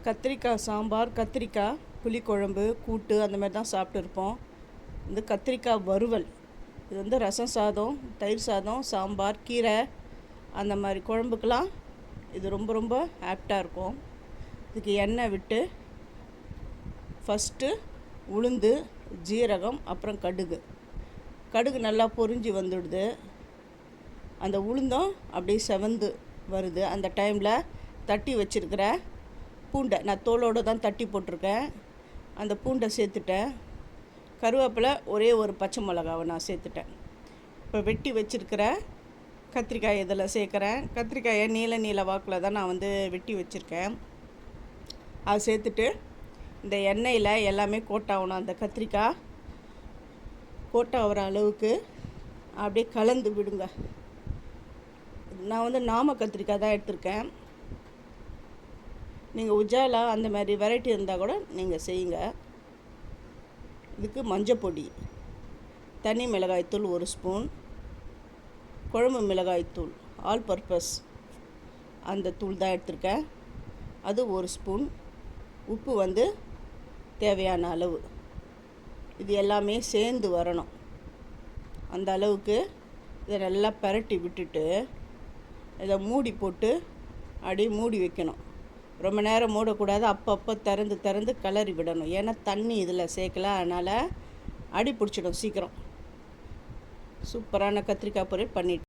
கத்திரிக்காய் சாம்பார், கத்திரிக்காய் புளிக்குழம்பு, கூட்டு அந்த மாதிரி தான் சாப்பிட்டுருப்போம். இந்த கத்திரிக்காய் வறுவல் இது வந்து ரசம் சாதம், தயிர் சாதம், சாம்பார், கீரை அந்த மாதிரி குழம்புக்கெலாம் இது ரொம்ப ரொம்ப ஆப்டாக இருக்கும். இதுக்கு எண்ணெய் விட்டு ஃபஸ்ட்டு உளுந்து, ஜீரகம், அப்புறம் கடுகு நல்லா பொரிஞ்சு வந்துடுது. அந்த உளுந்தும் அப்படியே செவந்து வருது. அந்த டைமில் தட்டி வச்சுருக்கிற பூண்டை நான் தோலோடு தான் தட்டி போட்டிருக்கேன். அந்த பூண்டை சேர்த்துட்டேன். கருவேப்பிலை ஒரே ஒரு பச்சை மிளகாவை நான் சேர்த்துட்டேன். இப்போ வெட்டி வச்சுருக்கிற கத்திரிக்காய் இதில் சேர்க்குறேன். கத்திரிக்காயை நீல வாக்கில் தான் நான் வந்து வெட்டி வச்சுருக்கேன். அதை சேர்த்துட்டு இந்த எண்ணெயில் எல்லாமே கோட்டாகணும். அந்த கத்திரிக்காய் கோட்டாகிற அளவுக்கு அப்படியே கலந்து விடுங்க. நான் வந்து நாம கத்திரிக்காய் தான் எடுத்திருக்கேன். நீங்கள் உஜாலா அந்த மாதிரி வெரைட்டி இருந்தால் கூட நீங்கள் செய்யுங்க. இதுக்கு மஞ்சப்பொடி, தனி மிளகாய்த்தூள் 1 ஸ்பூன், குழம்பு மிளகாய்த்தூள் ஆல் பர்பஸ் அந்த தூள் தான் எடுத்திருக்கேன், அது 1 ஸ்பூன். உப்பு வந்து தேவையான அளவு. இது எல்லாமே சேர்ந்து வரணும். அந்த அளவுக்கு இதை நல்லா பரட்டி விட்டுட்டு இதை மூடி போட்டு அப்படியே மூடி வைக்கணும். ரொம்ப நேரம் மூடக்கூடாது. அப்பப்போ திறந்து கிளறி விடணும். ஏன்னா தண்ணி இதில் சேர்க்கல, அதனால் அடி பிடிச்சிடும் சீக்கிரம். சூப்பரான கத்திரிக்காய் பொரியல் பண்ணிட்டு